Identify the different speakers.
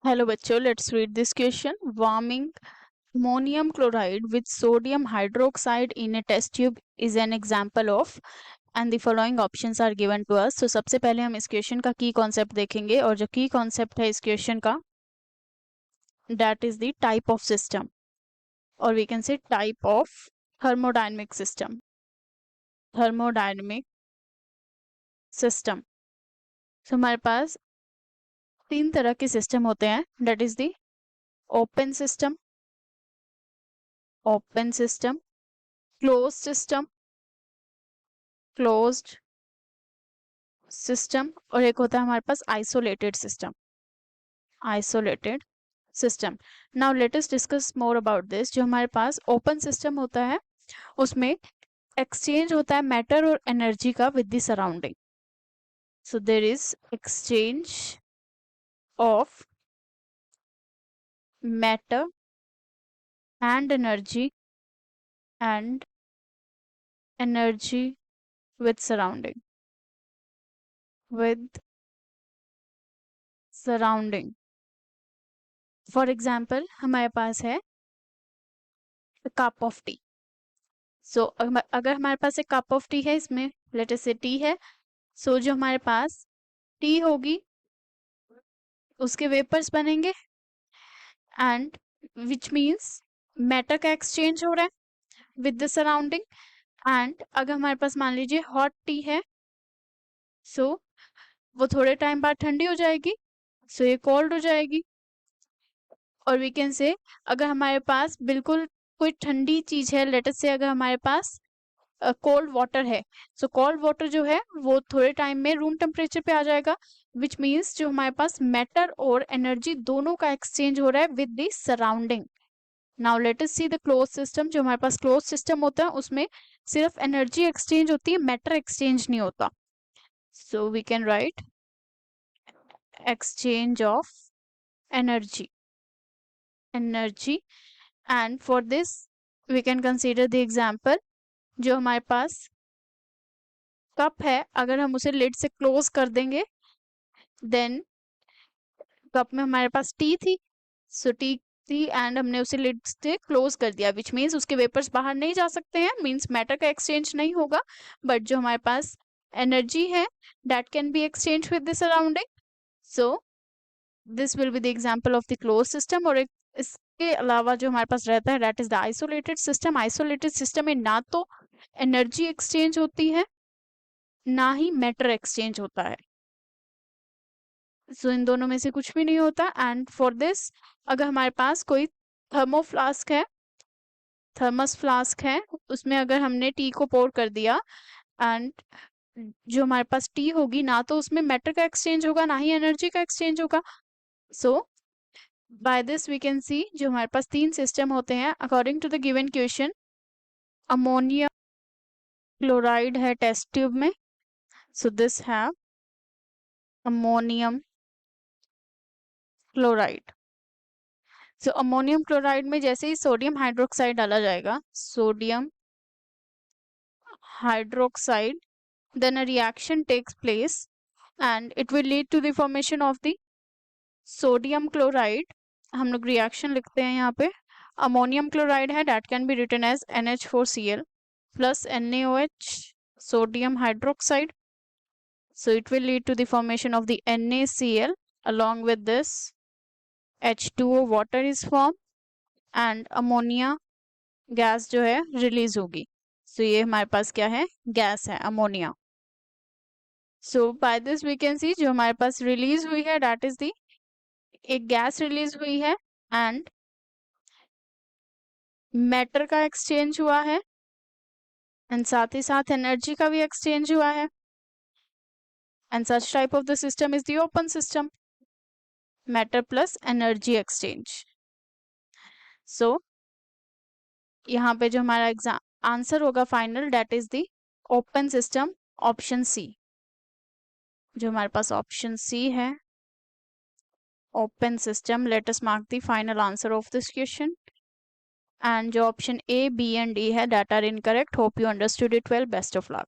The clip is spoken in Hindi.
Speaker 1: हेलो बच्चों, let's read this question. Warming ammonium chloride with sodium hydroxide in a test tube is an example of, and the following options are given to us. So सबसे पहले हम इस क्वेश्चन का की कॉन्सेप्ट देखेंगे, और जो की कॉन्सेप्ट है इस क्वेश्चन का, that is the type of system, or we can say type of thermodynamic system. thermodynamic system. So हमारे पास तीन तरह के सिस्टम होते हैं, that is the open system, closed system, और एक होता है हमारे पास isolated system. Now let us discuss more about this. जो हमारे पास ओपन सिस्टम होता है उसमें एक्सचेंज होता है मैटर और एनर्जी का with the surrounding. So there is exchange of matter and energy with surrounding. For example, हमारे पास है कप ऑफ टी. सो अगर हमारे पास एक कप ऑफ टी है, इसमें लेट अस से टी है. सो जो हमारे पास टी होगी उसके वेपर्स बनेंगे, एंड विच मीन्स मैटर का एक्सचेंज हो रहा है विद द सराउंडिंग. एंड अगर हमारे पास मान लीजिए हॉट टी है, सो वो थोड़े टाइम बाद ठंडी हो जाएगी, सो ये कोल्ड हो जाएगी. और वी कैन से अगर हमारे पास बिल्कुल कोई ठंडी चीज है, लेट अस से अगर हमारे पास कोल्ड वाटर है, सो कोल्ड वाटर जो है वो थोड़े टाइम में रूम टेम्परेचर पे आ जाएगा, विच मीन्स जो हमारे पास मैटर और एनर्जी दोनों का एक्सचेंज हो रहा है with the surrounding. Now let us see the close system. जो हमारे पास क्लोज सिस्टम होता है उसमें सिर्फ एनर्जी एक्सचेंज होती है, मैटर एक्सचेंज नहीं होता. So we can write exchange of energy, and for this we can consider the example. जो हमारे पास कप है, अगर हम उसे लिड से क्लोज कर देंगे, देन कप में हमारे पास टी थी, सो टी थी एंड हमने उसे लिड से क्लोज कर दिया, विच मीन्स उसके वेपर्स बाहर नहीं जा सकते हैं, मीन्स मैटर का एक्सचेंज नहीं होगा. बट जो हमारे पास एनर्जी है that can be exchange with the surrounding. So this will be the example of the close system. और इसके अलावा जो हमारे पास रहता है that is the isolated system. Isolated system में ना तो एनर्जी एक्सचेंज होती है ना ही मैटर एक्सचेंज होता है. सो इन दोनों में से कुछ भी नहीं होता. एंड फॉर दिस अगर हमारे पास कोई थर्मस फ्लास्क है, उसमें अगर हमने टी को पोर कर दिया, एंड जो हमारे पास टी होगी ना तो उसमें मैटर का एक्सचेंज होगा ना ही एनर्जी का एक्सचेंज होगा. So by this we can see जो हमारे पास तीन सिस्टम होते हैं according to the given question. Ammonium chloride है टेस्ट ट्यूब में, सो दिस है ammonium chloride. So ammonium chloride में जैसे ही सोडियम हाइड्रोक्साइड डाला जाएगा, sodium hydroxide, then a reaction takes place and it will lead to the formation of the sodium chloride. हम लोग रिएक्शन लिखते हैं यहाँ पे. अमोनियम क्लोराइड है, that can be written as NH4Cl plus NaOH, sodium hydroxide. So it will lead to the formation of the NaCl. Along with this H2O water is formed and ammonia gas जो है रिलीज होगी. सो ये हमारे पास क्या है, गैस है ammonia. So by this we can see जो हमारे पास रिलीज हुई है दैट इज दी एक गैस रिलीज हुई है, एंड मैटर का एक्सचेंज हुआ है, एंड साथ ही साथ एनर्जी का भी एक्सचेंज हुआ है. And such type of the system is the open system, matter plus energy exchange. So यहाँ पे जो हमारा एग्जाम आंसर होगा final that is the open system, option C. जो हमारे पास ऑप्शन सी है open system. Let us mark the final answer of this question. And जो option A, B and D है that are incorrect. Hope you understood it well. Best of luck.